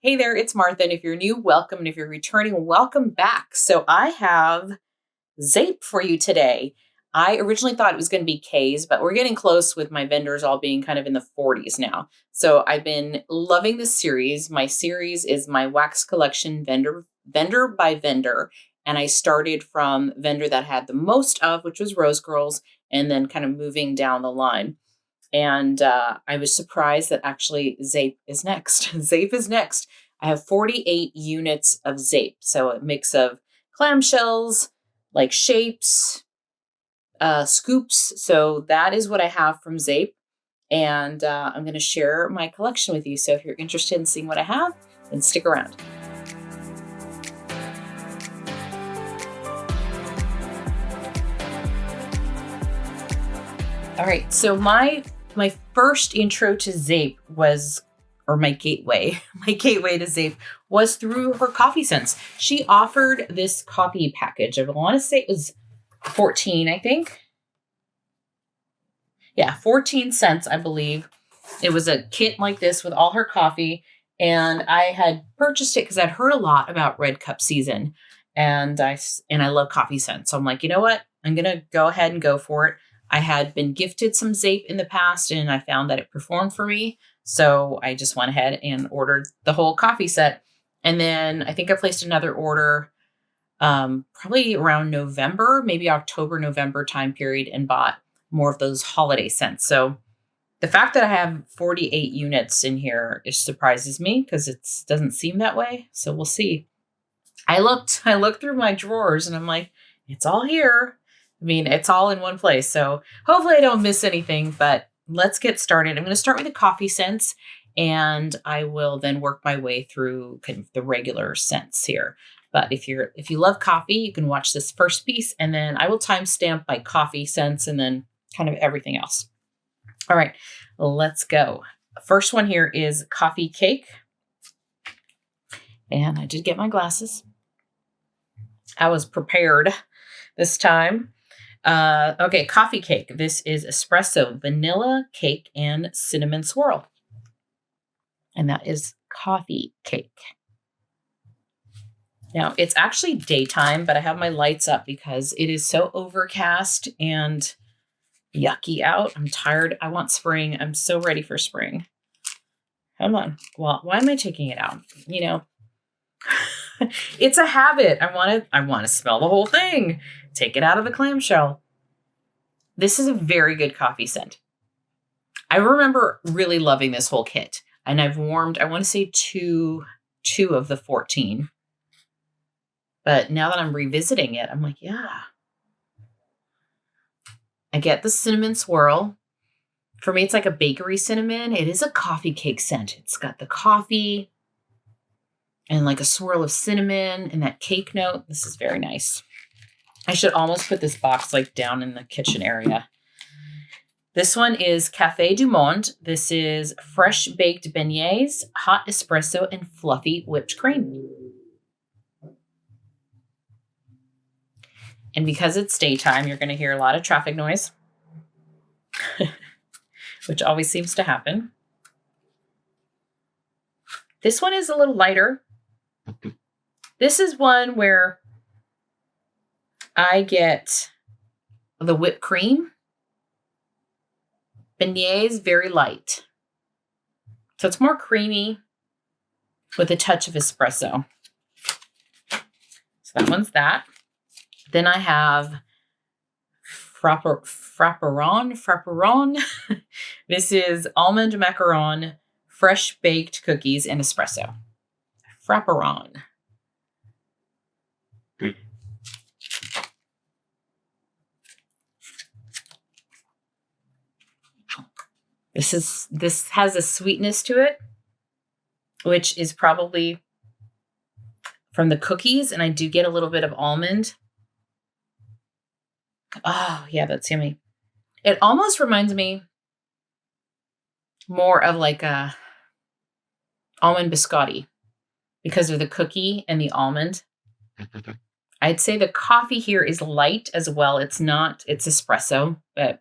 Hey there, it's Martha. And if you're new, welcome. And if you're returning, welcome back. So I have Zeep for you today. I originally thought it was going to be K's, but we're getting close with my vendors all being kind of in the 40s now. So I've been loving this series. My series is my wax collection vendor by vendor. And I started from vendor that had the most of, which was Rose Girls, and then kind of moving down the line. And I was surprised that actually Zeep is next. Zeep is next. I have 48 units of Zeep. So a mix of clamshells, like shapes, scoops. So that is what I have from Zeep. And I'm going to share my collection with you. So if you're interested in seeing what I have, then stick around. All right. So my first intro to Zeep was, or my gateway to Zeep was through her coffee scents. She offered this coffee package. I want to say it was 14, I think. Yeah, 14 cents, I believe. It was a kit like this with all her coffee. And I had purchased it because I'd heard a lot about Red Cup season. And I love coffee scents. So I'm like, you know what? I'm going to go ahead and go for it. I had been gifted some Zeep in the past and I found that it performed for me. So I just went ahead and ordered the whole coffee set. And then I think I placed another order probably around November, maybe October, November time period, and bought more of those holiday scents. So the fact that I have 48 units in here surprises me because it doesn't seem that way. So we'll see. I looked through my drawers and I'm like, it's all here. I mean, it's all in one place. So hopefully I don't miss anything, but let's get started. I'm going to start with the coffee scents and I will then work my way through kind of the regular scents here. But if you love coffee, you can watch this first piece and then I will timestamp my coffee scents and then kind of everything else. All right, let's go. First one here is coffee cake. And I did get my glasses. I was prepared this time. Okay, coffee cake. This is espresso, vanilla cake, and cinnamon swirl. And that is coffee cake. Now, it's actually daytime, but I have my lights up because it is so overcast and yucky out. I'm tired. I want spring. I'm so ready for spring. Come on. Well, why am I taking it out? You know, it's a habit. I want to smell the whole thing. Take it out of the clamshell. This is a very good coffee scent. I remember really loving this whole kit. And I've warmed, I want to say two of the 14. But now that I'm revisiting it, I'm like, yeah. I get the cinnamon swirl. For me, it's like a bakery cinnamon. It is a coffee cake scent. It's got the coffee and like a swirl of cinnamon and that cake note. This is very nice. I should almost put this box like down in the kitchen area. This one is Café du Monde. This is fresh baked beignets, hot espresso, and fluffy whipped cream. And because it's daytime, you're going to hear a lot of traffic noise, which always seems to happen. This one is a little lighter. This is one where I get the whipped cream. Beignets, very light. So it's more creamy with a touch of espresso. So that one's that. Then I have frapperon. This is almond macaron, fresh baked cookies, and espresso. Frapperon. This has a sweetness to it, which is probably from the cookies, and I do get a little bit of almond. Oh, yeah, that's yummy. It almost reminds me more of like a almond biscotti because of the cookie and the almond. I'd say the coffee here is light as well. It's espresso, but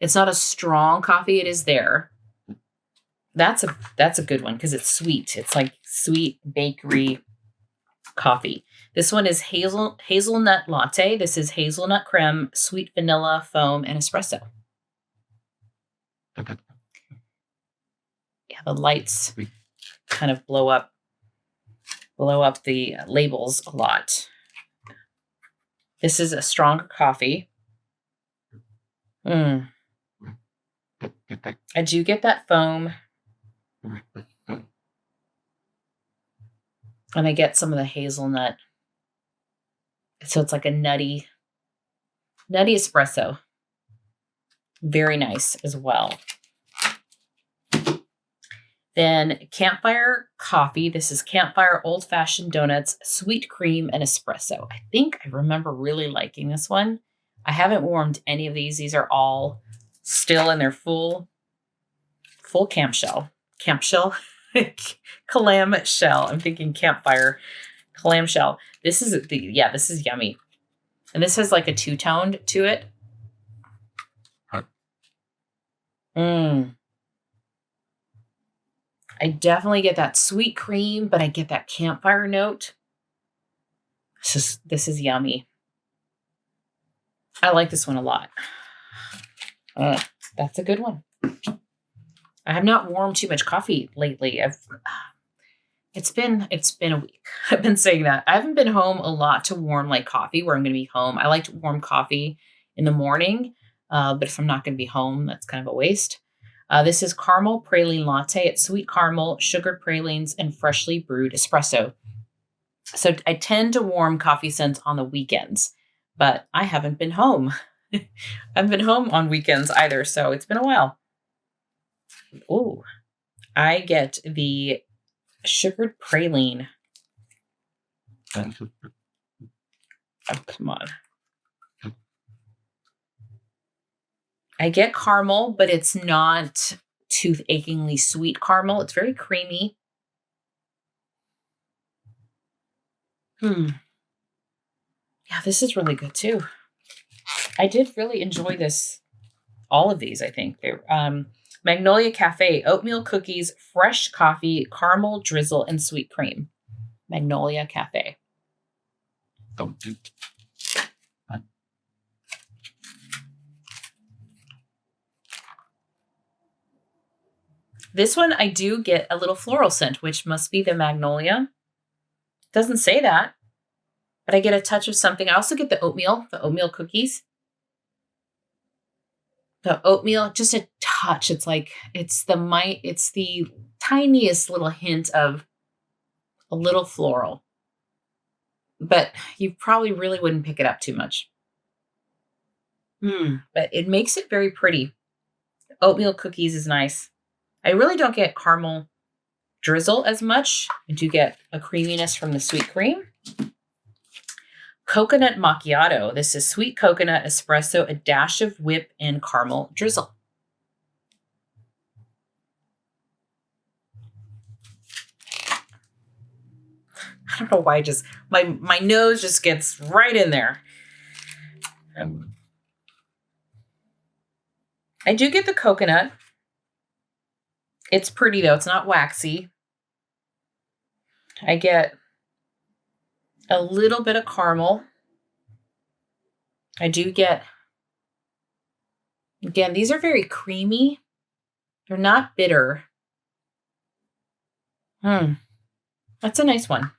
it's not a strong coffee. It is there. That's a good one because it's sweet. It's like sweet bakery coffee. This one is hazelnut latte. This is hazelnut creme, sweet vanilla foam, and espresso. Yeah, the lights kind of blow up the labels a lot. This is a stronger coffee. I do get that foam. And I get some of the hazelnut. So it's like a nutty espresso. Very nice as well. Then Campfire Coffee. This is Campfire Old Fashioned Donuts, Sweet Cream, and Espresso. I think I remember really liking this one. I haven't warmed any of these. These are all still in their full clamshell. Clamshell. I'm thinking Campfire clamshell. This is yummy. And this has like a two-toned to it. I definitely get that sweet cream, but I get that campfire note. This is yummy. I like this one a lot. That's a good one. I have not warmed too much coffee lately. It's been a week. I've been saying that. I haven't been home a lot to warm like coffee where I'm going to be home. I like to warm coffee in the morning, but if I'm not going to be home, that's kind of a waste. This is caramel praline latte. It's sweet caramel, sugared pralines, and freshly brewed espresso. So I tend to warm coffee scents on the weekends, but I haven't been home. I haven't been home on weekends either, so it's been a while. Ooh, I get the sugared praline. Oh, come on. I get caramel, but it's not tooth-achingly sweet caramel. It's very creamy. Yeah, this is really good too. I did really enjoy this. All of these, I think. They're Magnolia Cafe, oatmeal cookies, fresh coffee, caramel drizzle, and sweet cream. Magnolia Cafe. Don't do. This one, I do get a little floral scent, which must be the magnolia. Doesn't say that, but I get a touch of something. I also get the oatmeal cookies. The oatmeal, just a touch. It's like, it's the tiniest little hint of a little floral, but you probably really wouldn't pick it up too much. But it makes it very pretty. Oatmeal cookies is nice. I really don't get caramel drizzle as much. I do get a creaminess from the sweet cream. Coconut macchiato. This is sweet coconut espresso, a dash of whip, and caramel drizzle. I don't know why, just my nose just gets right in there. I do get the coconut. It's pretty though. It's not waxy. I get a little bit of caramel. I do get, again, these are very creamy. They're not bitter. That's a nice one.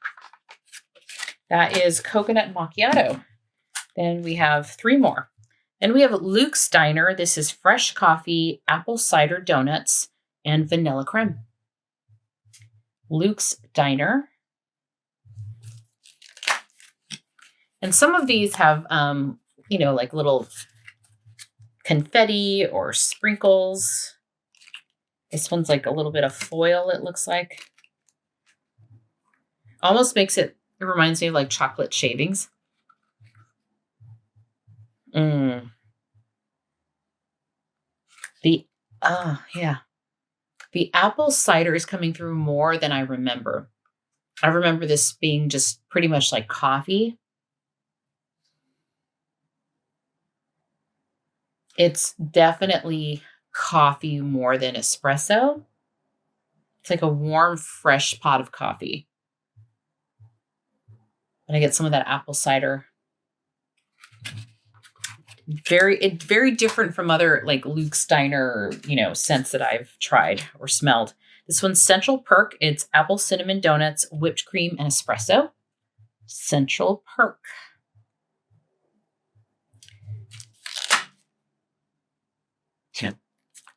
That is coconut macchiato. Then we have 3 more. Then we have Luke's Diner. This is fresh coffee, apple cider donuts, and vanilla creme. Luke's Diner. And some of these have, like little confetti or sprinkles. This one's like a little bit of foil, it looks like. Almost makes it reminds me of like chocolate shavings. The apple cider is coming through more than I remember. I remember this being just pretty much like coffee. It's definitely coffee more than espresso. It's like a warm, fresh pot of coffee. And I get some of that apple cider. Very different from other like Luke Steiner, scents that I've tried or smelled. This one's Central Perk. It's apple cinnamon donuts, whipped cream, and espresso. Central Perk.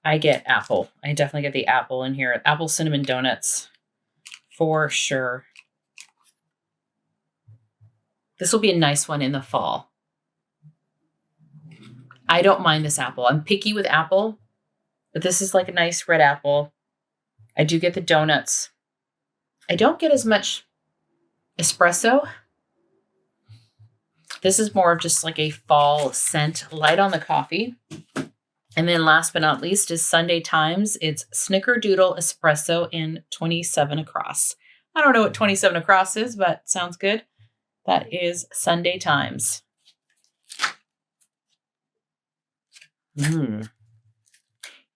I get apple. I definitely get the apple in here. Apple cinnamon donuts for sure. This will be a nice one in the fall. I don't mind this apple. I'm picky with apple, but this is like a nice red apple. I do get the donuts. I don't get as much espresso. This is more of just like a fall scent, light on the coffee. And then last but not least is Sunday Times. It's Snickerdoodle Espresso in 27 across. I don't know what 27 across is, but sounds good. That is Sunday Times. This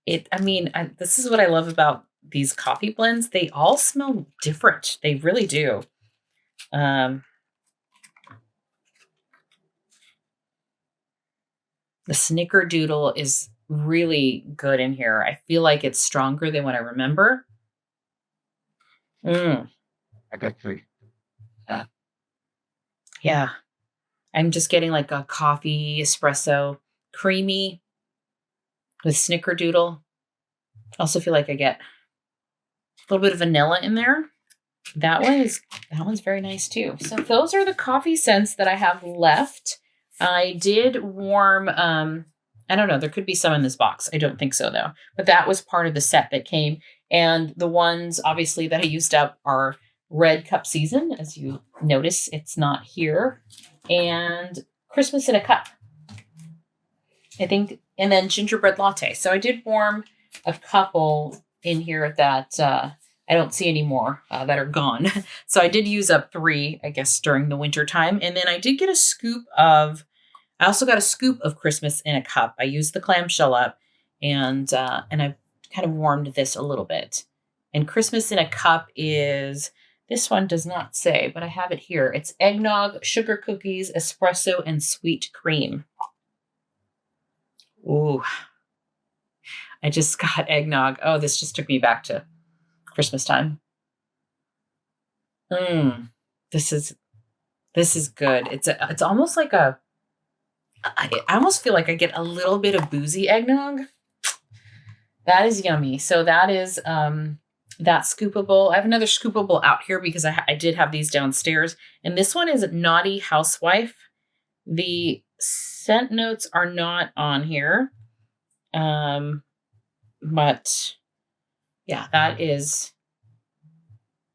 is what I love about these coffee blends. They all smell different. They really do. The Snickerdoodle is really good in here. I feel like it's stronger than what I remember. I got 3. Yeah. I'm just getting like a coffee espresso, creamy with Snickerdoodle. I also feel like I get a little bit of vanilla in there. That one's very nice too. So those are the coffee scents that I have left. I did warm, I don't know, there could be some in this box. I don't think so though, but that was part of the set that came. And the ones obviously that I used up are Red Cup Season. As you notice, it's not here. And Christmas in a Cup, I think. And then Gingerbread Latte. So I did warm a couple in here that I don't see anymore that are gone. So I did use up 3, I guess, during the winter time. And then I did get I also got a scoop of Christmas in a Cup. I used the clamshell up and I've kind of warmed this a little bit. And Christmas in a Cup is, this one does not say, but I have it here. It's eggnog, sugar cookies, espresso, and sweet cream. Ooh, I just got eggnog. Oh, this just took me back to Christmas time. This is good. It's almost like I almost feel like I get a little bit of boozy eggnog. That is yummy. So that is that scoopable. I have another scoopable out here because I did have these downstairs. And this one is Naughty Housewife. The scent notes are not on here. But yeah, that is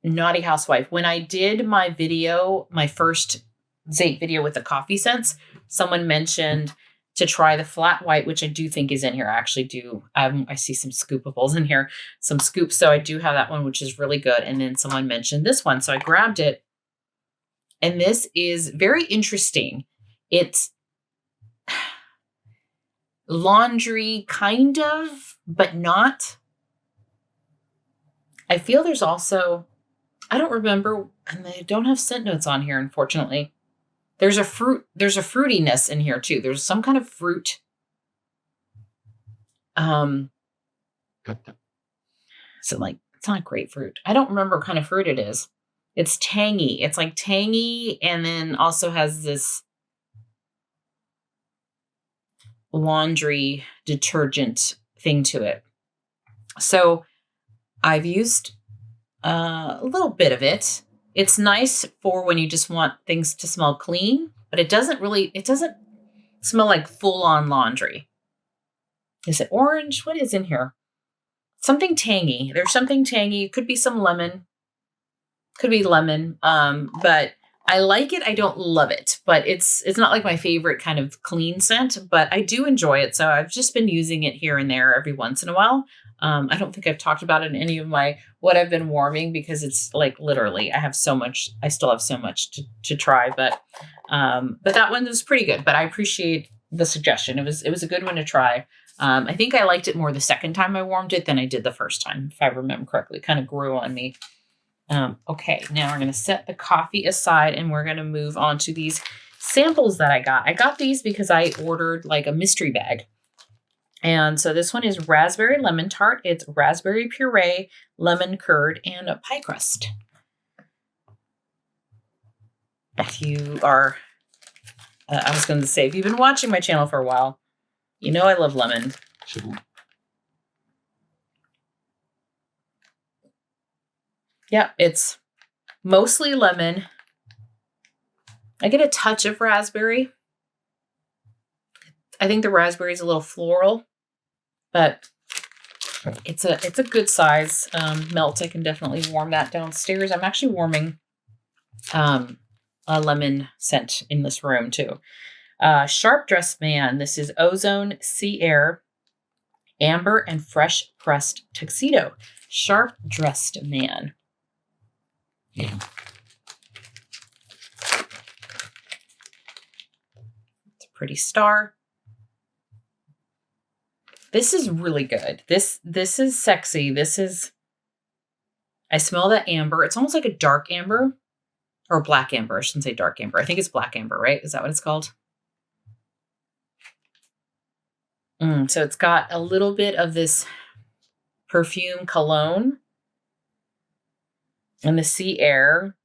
Naughty Housewife. When I did my video, my first Zeep video with the coffee scents, someone mentioned to try the flat white, which I do think is in here. I actually do. I see some scoopables in here, some scoops. So I do have that one, which is really good. And then someone mentioned this one. So I grabbed it. And this is very interesting. It's laundry kind of, but not. I feel there's also, I don't remember, and they don't have scent notes on here, unfortunately. There's a fruitiness in here too. There's some kind of fruit. So like, it's not grapefruit. I don't remember what kind of fruit it is. It's tangy. It's like tangy and then also has this laundry detergent thing to it. So I've used a little bit of it. It's nice for when you just want things to smell clean, but it doesn't smell like full on laundry. Is it orange? What is in here? Something tangy. There's something tangy. It could be some lemon. Could be lemon. But I like it. I don't love it, but it's not like my favorite kind of clean scent, but I do enjoy it. So I've just been using it here and there every once in a while. I don't think I've talked about it in any of what I've been warming because it's like literally I still have so much to try, but that one was pretty good, but I appreciate the suggestion. It was a good one to try. I think I liked it more the second time I warmed it than I did the first time, if I remember correctly. It kind of grew on me. Okay, now we're going to set the coffee aside and we're going to move on to these samples that I got. I got these because I ordered like a mystery bag. And so this one is raspberry lemon tart. It's raspberry puree, lemon curd, and a pie crust. If you are, I was going to say, if you've been watching my channel for a while, you know I love lemon. Yeah, it's mostly lemon. I get a touch of raspberry. I think the raspberry is a little floral, but it's a good size melt. I can definitely warm that downstairs. I'm actually warming a lemon scent in this room too. Sharp Dressed Man. This is Ozone, Sea Air, Amber, and Fresh Pressed Tuxedo. Sharp Dressed Man. Yeah. It's a pretty star. This is really good. This is sexy. I smell that amber. It's almost like a dark amber or black amber. I shouldn't say dark amber. I think it's black amber, right? Is that what it's called? So it's got a little bit of this perfume cologne and the sea air.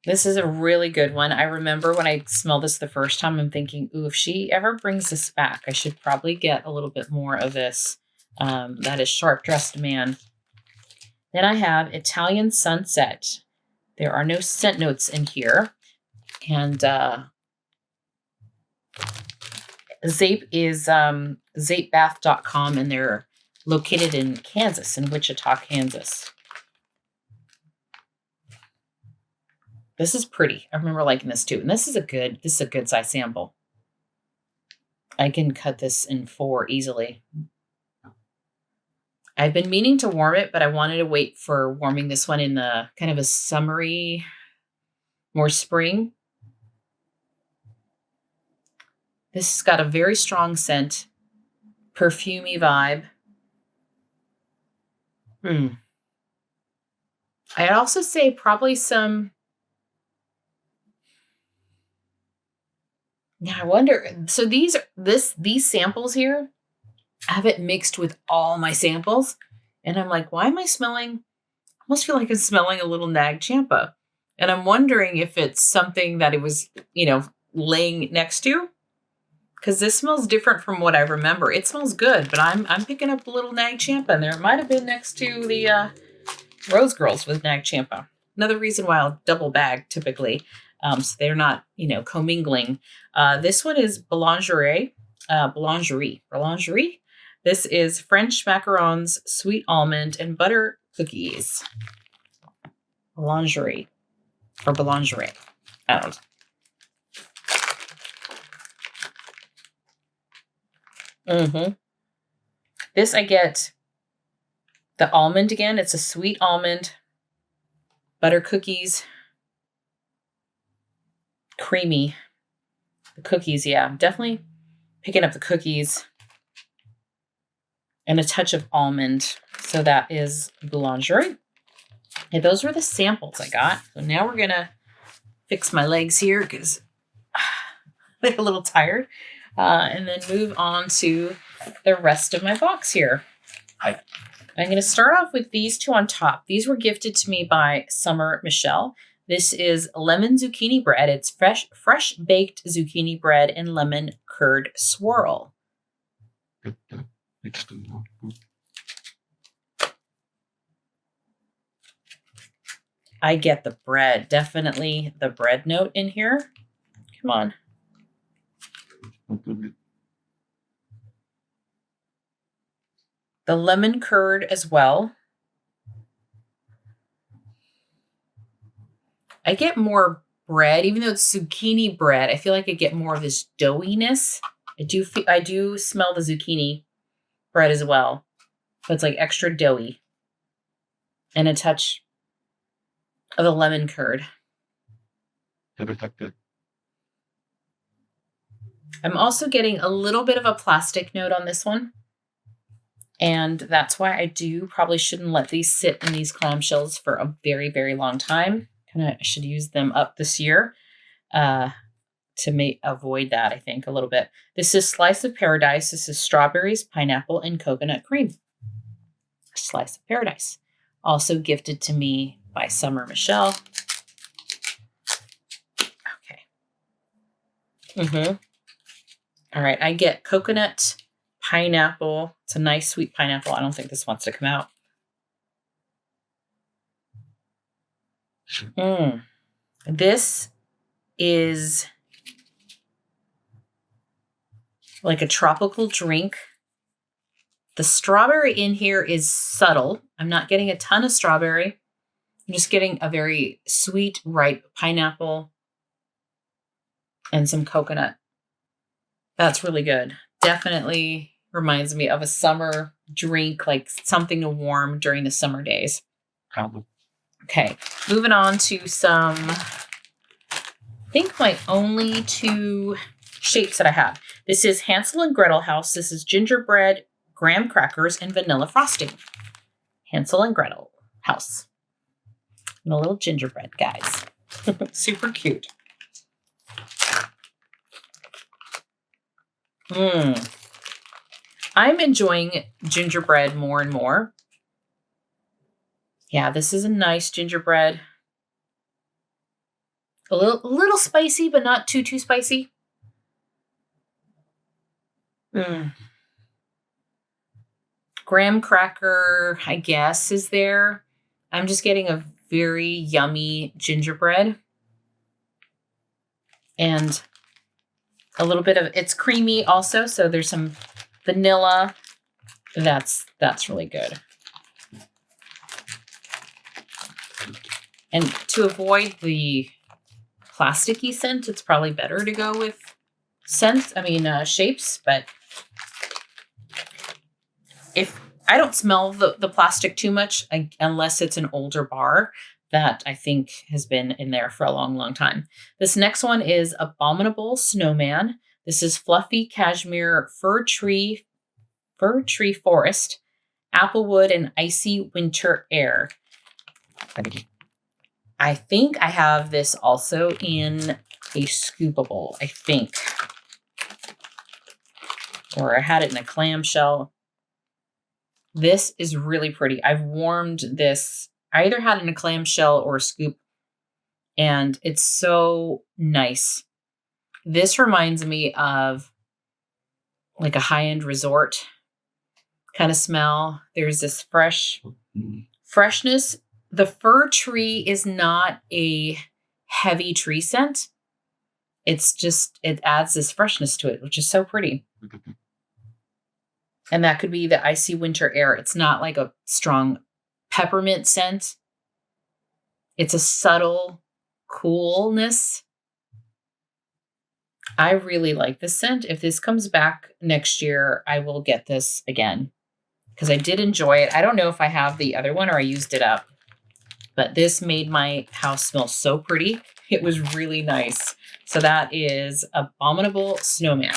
This is a really good one. I remember when I smelled this the first time, I'm thinking, ooh, if she ever brings this back, I should probably get a little bit more of this. That is Sharp Dressed Man. Then I have Italian Sunset. There are no scent notes in here. And Zeep is zeepbath.com, and they're located in Kansas, in Wichita, Kansas. This is pretty. I remember liking this too. And this is a good size sample. I can cut this in 4 easily. I've been meaning to warm it, but I wanted to wait for warming this one in the kind of a summery, more spring. This has got a very strong scent, perfumey vibe. I'd also say probably some. Yeah, I wonder. So these samples here, I have it mixed with all my samples, and I'm like, why am I smelling? I almost feel like I'm smelling a little Nag Champa, and I'm wondering if it's something that it was, laying next to, because this smells different from what I remember. It smells good, but I'm picking up a little Nag Champa, and there might have been next to the Rose Girls with Nag Champa. Another reason why I'll double bag typically. So they're not, commingling. This one is Boulangerie. This is French macarons, sweet almond, and butter cookies. Boulangerie. Or Boulangerie. I don't know. This I get the almond again. It's a sweet almond, butter cookies. Creamy. The cookies, yeah. I'm definitely picking up the cookies and a touch of almond. So that is Boulangerie. Okay, those were the samples I got. So now we're going to fix my legs here because they're a little tired. And then move on to the rest of my box here. I'm going to start off with these 2 on top. These were gifted to me by Summer Michelle. This is lemon zucchini bread. It's fresh baked zucchini bread and lemon curd swirl. I get the bread, definitely the bread note in here. Come on. The lemon curd as well. I get more bread, even though it's zucchini bread. I feel like I get more of this doughiness. I do smell the zucchini bread as well, so it's like extra doughy, and a touch of the lemon curd. I'm also getting a little bit of a plastic note on this one. And that's why I probably shouldn't let these sit in these clamshells for a very, very long time. I should use them up this year to avoid that, I think, a little bit. This is Slice of Paradise. This is strawberries, pineapple, and coconut cream. Slice of Paradise. Also gifted to me by Summer Michelle. Okay. All right, I get coconut, pineapple. It's a nice sweet pineapple. I don't think this wants to come out. This is like a tropical drink. The strawberry in here is subtle. I'm not getting a ton of strawberry. I'm just getting a very sweet, ripe pineapple and some coconut. That's really good. Definitely reminds me of a summer drink, like something to warm during the summer days. Okay, moving on to some, I think my only two shapes that I have. This is Hansel and Gretel House. This is gingerbread, graham crackers, and vanilla frosting. Hansel and Gretel House. And the little gingerbread guys. Super cute. I'm enjoying gingerbread more and more. Yeah, this is a nice gingerbread. A little spicy, but not too spicy. Graham cracker, I guess, is there. I'm just getting a very yummy gingerbread. And a little bit of, it's creamy also, so there's some vanilla. That's really good. And to avoid the plasticky scent, it's probably better to go with shapes, but if I don't smell the plastic too much, unless it's an older bar that I think has been in there for a long, long time. This next one is Abominable Snowman. This is Fluffy Cashmere Fir Tree Forest, Applewood, and Icy Winter Air. I think I have this also in a scoopable, I think. Or I had it in a clamshell. This is really pretty. I've warmed this. I either had it in a clamshell or a scoop, and it's so nice. This reminds me of like a high-end resort kind of smell. There's this freshness. The fir tree is not a heavy tree scent. It's just, it adds this freshness to it, which is so pretty. And that could be the Icy Winter Air. It's not like a strong peppermint scent. It's a subtle coolness. I really like this scent. If this comes back next year, I will get this again because I did enjoy it. I don't know if I have the other one or I used it up, but this made my house smell so pretty. It was really nice. So that is Abominable Snowman.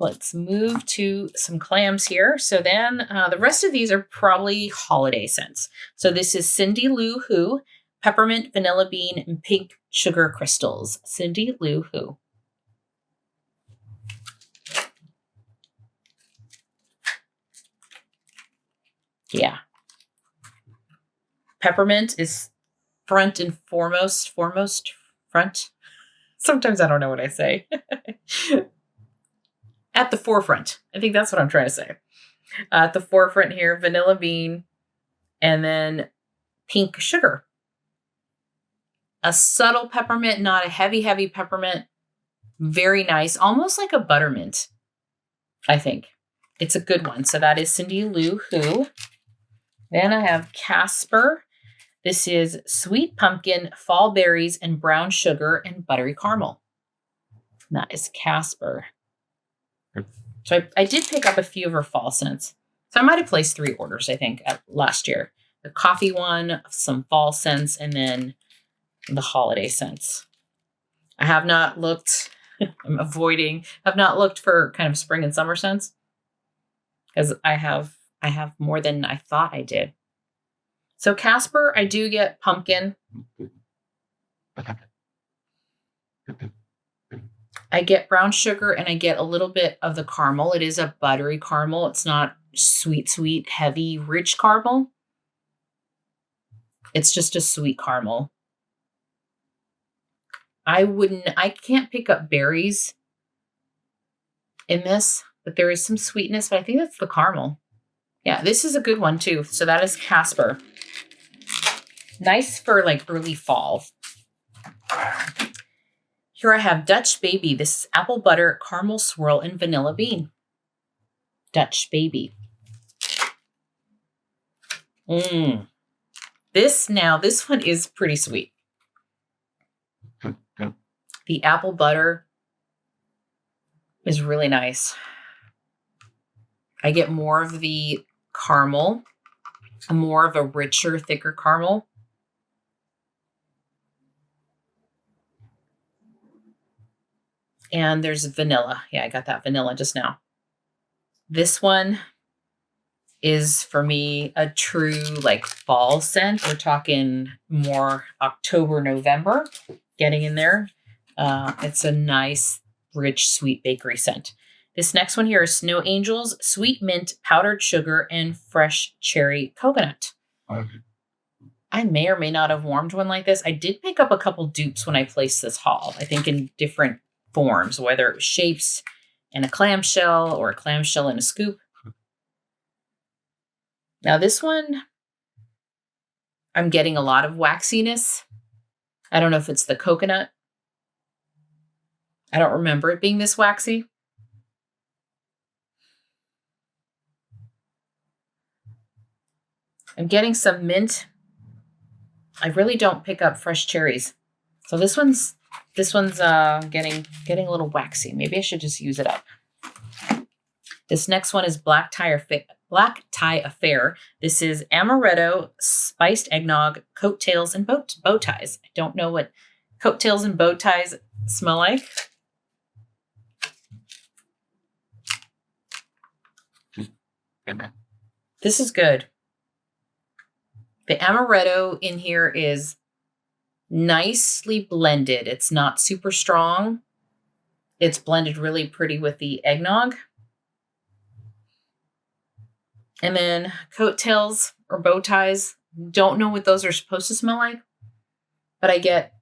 Let's move to some clams here. So then the rest of these are probably holiday scents. So this is Cindy Lou Who, Peppermint, Vanilla Bean, and Pink Sugar Crystals. Cindy Lou Who. Yeah. Peppermint is front and foremost front. Sometimes I don't know what I say. At the forefront. I think that's what I'm trying to say. At the forefront here, Vanilla Bean, and then Pink Sugar. A subtle peppermint, not a heavy peppermint. Very nice. Almost like a buttermint, I think. It's a good one. So that is Cindy Lou Who. Then I have Casper. This is Sweet Pumpkin, Fall Berries, and Brown Sugar, and Buttery Caramel. That is Casper. So I did pick up a few of her fall scents. So I might have placed 3 orders, I think, last year. The coffee one, some fall scents, and then the holiday scents. I have not looked, have not looked for kind of spring and summer scents. because I have more than I thought I did. So Casper, I do get pumpkin. I get brown sugar and I get a little bit of the caramel. It is a buttery caramel. It's not sweet, heavy, rich caramel. It's just a sweet caramel. I can't pick up berries in this, but there is some sweetness, but I think that's the caramel. Yeah, this is a good one too. So that is Casper. Nice for like early fall. Here I have Dutch Baby. This is apple butter, caramel swirl, and vanilla bean. Dutch Baby. This one is pretty sweet. The apple butter is really nice. I get more of the caramel, more of a richer, thicker caramel. And there's vanilla. Yeah, I got that vanilla just now. This one is for me a true like fall scent. We're talking more October, November, getting in there. It's a nice, rich, sweet bakery scent. This next one here is Snow Angels, sweet mint, powdered sugar, and fresh cherry coconut. Okay. I may or may not have warmed one like this. I did pick up a couple dupes when I placed this haul, I think in different forms, whether it was shapes in a clamshell or a clamshell in a scoop. Now this one, I'm getting a lot of waxiness. I don't know if it's the coconut. I don't remember it being this waxy. I'm getting some mint. I really don't pick up fresh cherries. So this one's getting a little waxy. Maybe I should just use it up. This next one is Black Tie Affair. This is amaretto, spiced eggnog, coattails, and bow ties. I don't know what coattails and bow ties smell like. This is good. The amaretto in here is nicely blended. It's not super strong. It's blended really pretty with the eggnog. And then coattails or bow ties. Don't know what those are supposed to smell like, but I get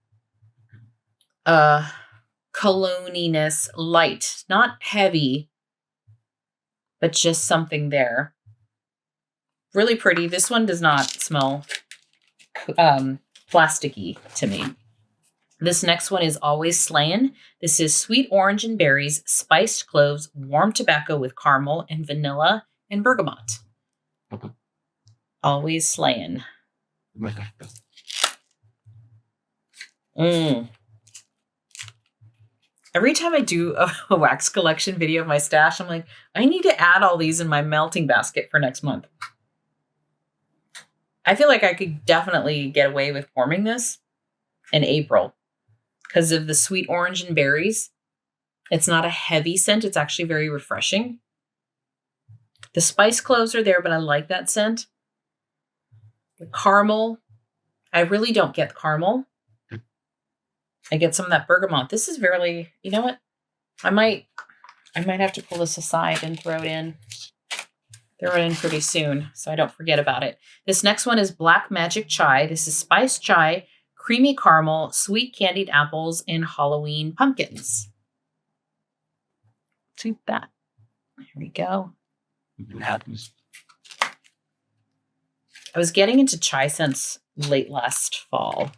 cologne-iness, light, not heavy, but just something there. Really pretty. This one does not smell plasticky to me. This next one is Always Sleigh'n. This is sweet orange and berries, spiced cloves, warm tobacco with caramel and vanilla and bergamot. Okay. Always Sleigh'n. Every time I do a wax collection video of my stash, I'm like, I need to add all these in my melting basket for next month. I feel like I could definitely get away with warming this in April because of the sweet orange and berries. It's not a heavy scent. It's actually very refreshing. The spice cloves are there, but I like that scent. The caramel, I really don't get caramel. I get some of that bergamot. This is very, you know what? I might have to pull this aside and throw it in pretty soon so I don't forget about it. This next one is Black Magic Chai. This is spiced chai, creamy caramel, sweet candied apples, and Halloween pumpkins. See that. Here we go. I was getting into chai scents late last fall.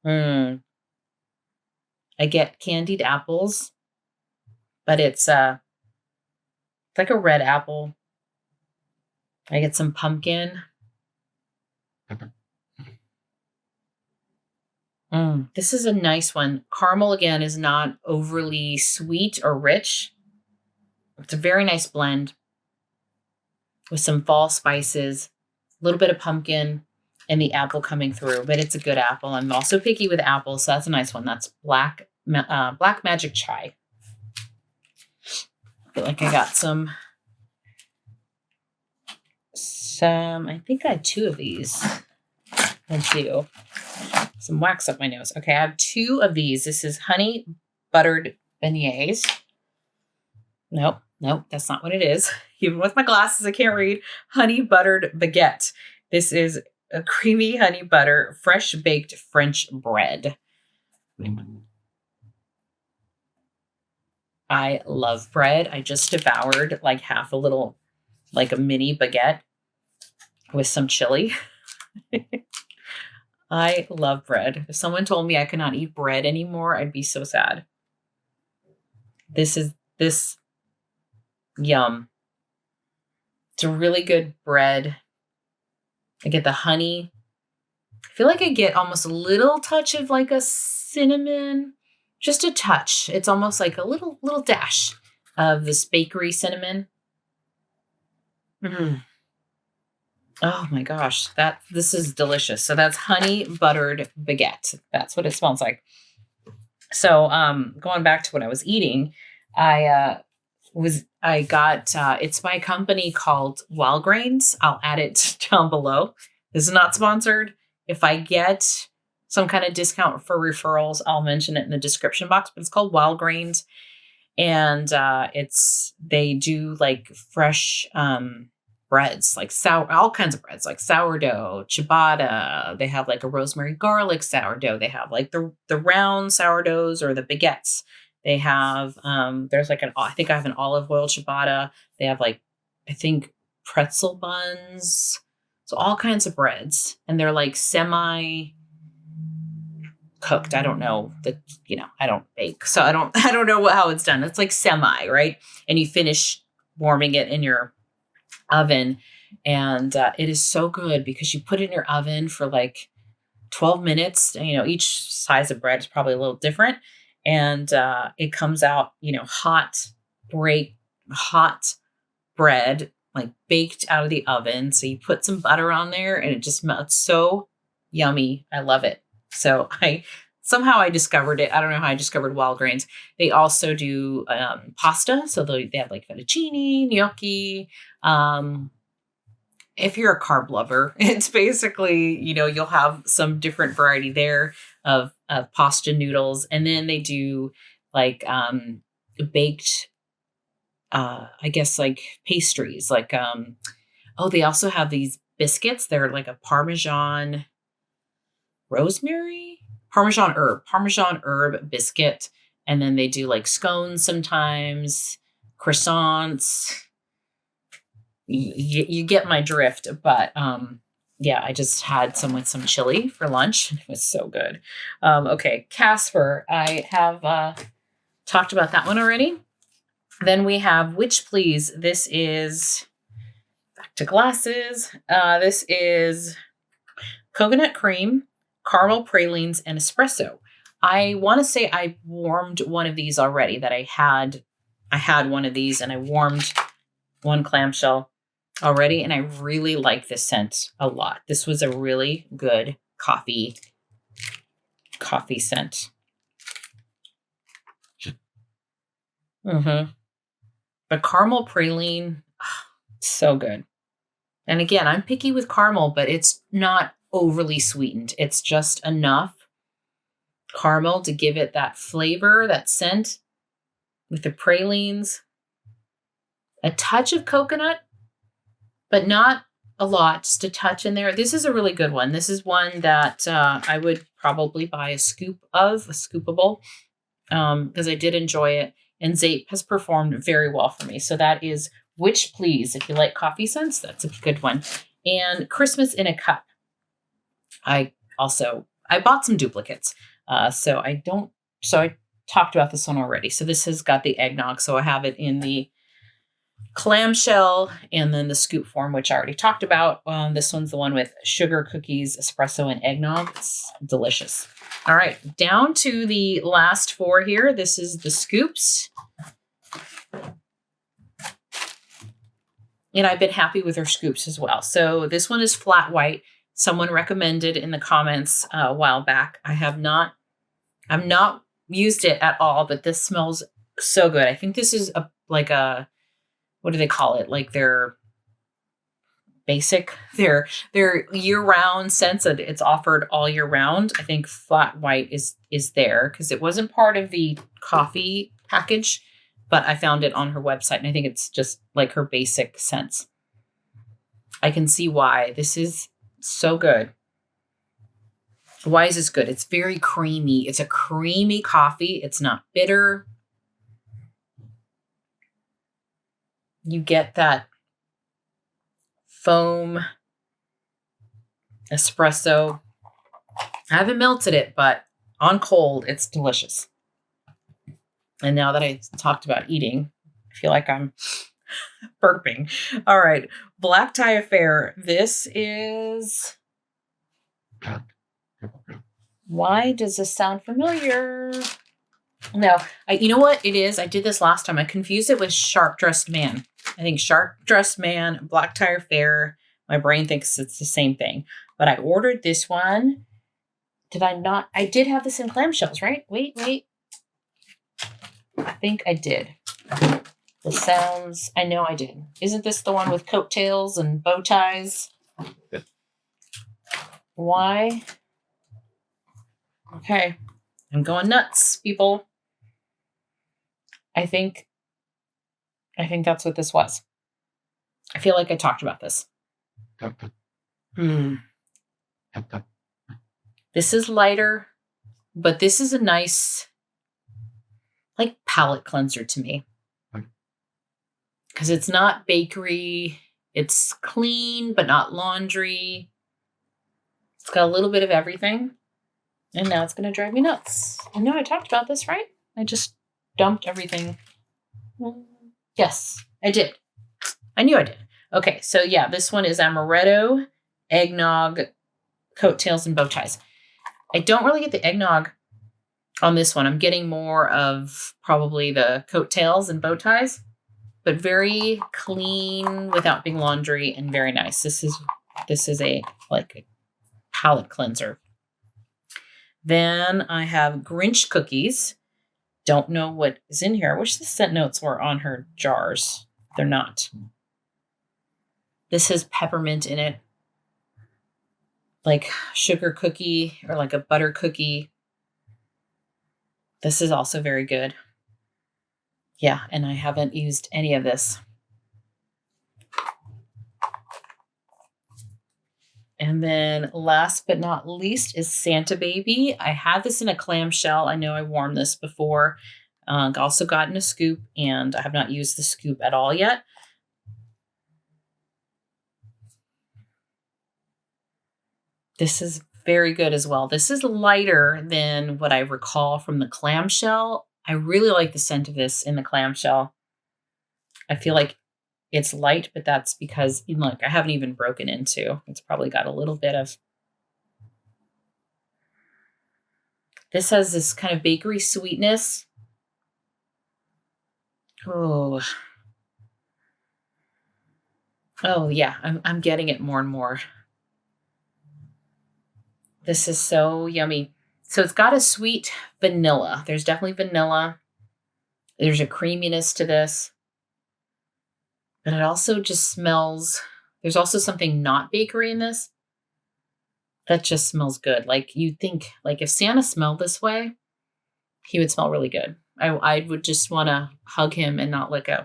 I get candied apples, but it's like a red apple. I get some pumpkin. This is a nice one. Caramel, again, is not overly sweet or rich. It's a very nice blend with some fall spices, a little bit of pumpkin, and the apple coming through. But it's a good apple. I'm also picky with apples, so that's a nice one. That's Black Magic Chai. feel like I got some, I think I had 2 of these. Let's do some wax up my nose. Okay, I have 2 of these. This is honey buttered beignets. Nope, that's not what it is. Even with my glasses, I can't read. Honey buttered baguette. This is a creamy honey butter, fresh baked French bread. I love bread. I just devoured like half a little, like a mini baguette with some chili. I love bread. If someone told me I could not eat bread anymore, I'd be so sad. This yum. It's a really good bread. I get the honey. I feel like I get almost a little touch of like a cinnamon, just a touch. It's almost like a little dash of this bakery cinnamon. Oh my gosh, this is delicious. So that's honey buttered baguette. That's what it smells like. So going back to what I was eating, I got it's by a company called Wild Grains. I'll add it down below. This is not sponsored. If I get some kind of discount for referrals, I'll mention it in the description box, but it's called Wild Grains. And they do like fresh breads, like all kinds of breads, like sourdough, ciabatta. They have like a rosemary garlic sourdough. They have like the round sourdoughs or the baguettes. They have there's like I think I have an olive oil ciabatta. They have like, I think, pretzel buns. So all kinds of breads, and they're like semi cooked. I don't know I don't bake, so I don't know how it's done. It's like semi, right? And you finish warming it in your oven, and it is so good because you put it in your oven for like 12 minutes. Each size of bread is probably a little different, and it comes out hot bread, like baked out of the oven. So you put some butter on there and it just melts. So yummy. I love it. So I discovered it. I don't know how I discovered Wild Grains. They also do pasta. So they have like fettuccine, gnocchi. If you're a carb lover, it's basically, you'll have some different variety there of pasta noodles. And then they do like baked, I guess like pastries. Like, they also have these biscuits. They're like a Parmesan herb biscuit. And then they do like scones sometimes, croissants. You get my drift, but I just had some with some chili for lunch. It was so good. Okay, Casper, I have talked about that one already. Then we have Which Please. This is back to glasses. This is coconut cream, caramel pralines, and espresso. I want to say I warmed one of these already. That I had one of these, and I warmed one clamshell already, and I really like this scent a lot. This was a really good coffee scent. The caramel praline, so good. And again, I'm picky with caramel, but it's not overly sweetened. It's just enough caramel to give it that flavor, that scent with the pralines. A touch of coconut, but not a lot, just a touch in there. This is a really good one. This is one that I would probably buy a scoopable, because I did enjoy it. And Zeep has performed very well for me. So that is Which Please. If you like coffee scents, that's a good one. And Christmas in a Cup. I bought some duplicates. So I talked about this one already. So this has got the eggnog. So I have it in the clamshell and then the scoop form, which I already talked about. This one's the one with sugar cookies, espresso, and eggnog. It's delicious. All right, down to the last 4 here. This is the scoops. And I've been happy with her scoops as well. So this one is flat white. Someone recommended in the comments a while back. I've not used it at all, but this smells so good. I think this is like a what do they call it? Like their basic, their year-round scents that it's offered all year round. I think Flat White is there because it wasn't part of the coffee package, but I found it on her website, and I think it's just like her basic scents. I can see why this is so good. Why is this good? It's very creamy. It's a creamy coffee. It's not bitter. You get that foam espresso. I haven't melted it, but on cold, it's delicious. And now that I talked about eating, I feel like I'm burping. All right. Black Tie Affair. This is... Why does this sound familiar? No, you know what it is? I did this last time. I confused it with Sharp Dressed Man. I think Sharp Dressed Man, Black Tie Affair. My brain thinks it's the same thing. But I ordered this one. Did I not? I did have this in clamshells, right? Wait. I think I did. The sounds, I know I did. Isn't this the one with coattails and bow ties? Why? Okay. I'm going nuts, people. I think that's what this was. I feel like I talked about this. This is lighter, but this is a nice, like, palate cleanser to me. Because it's not bakery. It's clean, but not laundry. It's got a little bit of everything. And now it's going to drive me nuts. I know I talked about this, right? I just dumped everything. Yes, I did. I knew I did. Okay, so yeah, this one is amaretto, eggnog, coattails, and bow ties. I don't really get the eggnog on this one. I'm getting more of probably the coattails and bow ties, but very clean without being laundry and very nice. This is a palate cleanser. Then I have Grinch Cookies. Don't know what is in here. I wish the scent notes were on her jars. They're not. This has peppermint in it. Like sugar cookie or like a butter cookie. This is also very good. Yeah, and I haven't used any of this. And then last but not least is Santa Baby. I had this in a clamshell. I know I warmed this before. Also got in a scoop, and I have not used the scoop at all yet. This is very good as well. This is lighter than what I recall from the clamshell. I really like the scent of this in the clamshell. I feel like it's light, but that's because, look, I haven't even broken into. It's probably got a little bit of... This has this kind of bakery sweetness. Oh yeah, I'm getting it more and more. This is so yummy. So it's got a sweet vanilla. There's definitely vanilla. There's a creaminess to this. But it also just smells, there's also something not bakery in this that just smells good. Like you'd think, like if Santa smelled this way, he would smell really good. I would just want to hug him and not let go.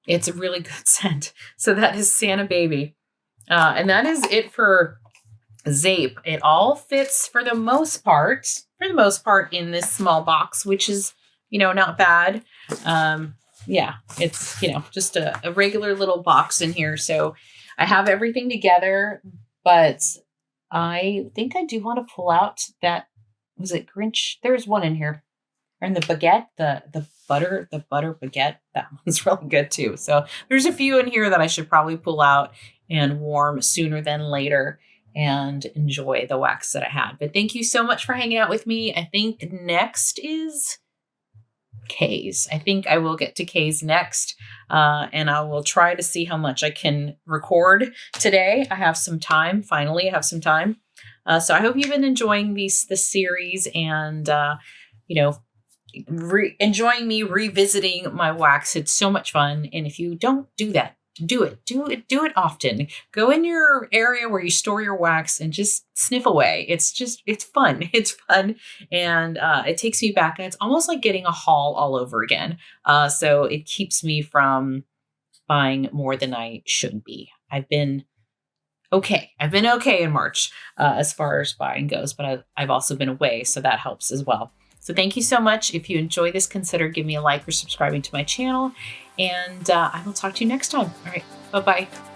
It's a really good scent. So that is Santa Baby. And that is it for Zeep. It all fits for the most part in this small box, which is, not bad. Yeah, it's, just a regular little box in here. So I have everything together, but I think I do want to pull out that, was it Grinch? There's one in here. And the baguette, the butter baguette, that one's really good too. So there's a few in here that I should probably pull out and warm sooner than later and enjoy the wax that I had. But thank you so much for hanging out with me. I think next is K's. I think I will get to K's next, and I will try to see how much I can record today. I have some time. Finally, I have some time. So I hope you've been enjoying this series, and enjoying me revisiting my wax. It's so much fun. And if you don't do that, do it often. Go in your area where you store your wax and just sniff away. It's fun. It's fun. And it takes me back, and it's almost like getting a haul all over again. So it keeps me from buying more than I should be. I've been okay in March as far as buying goes, but I've also been away, so that helps as well. So thank you so much. If you enjoy this, consider giving me a like or subscribing to my channel, and I will talk to you next time. All right, bye-bye.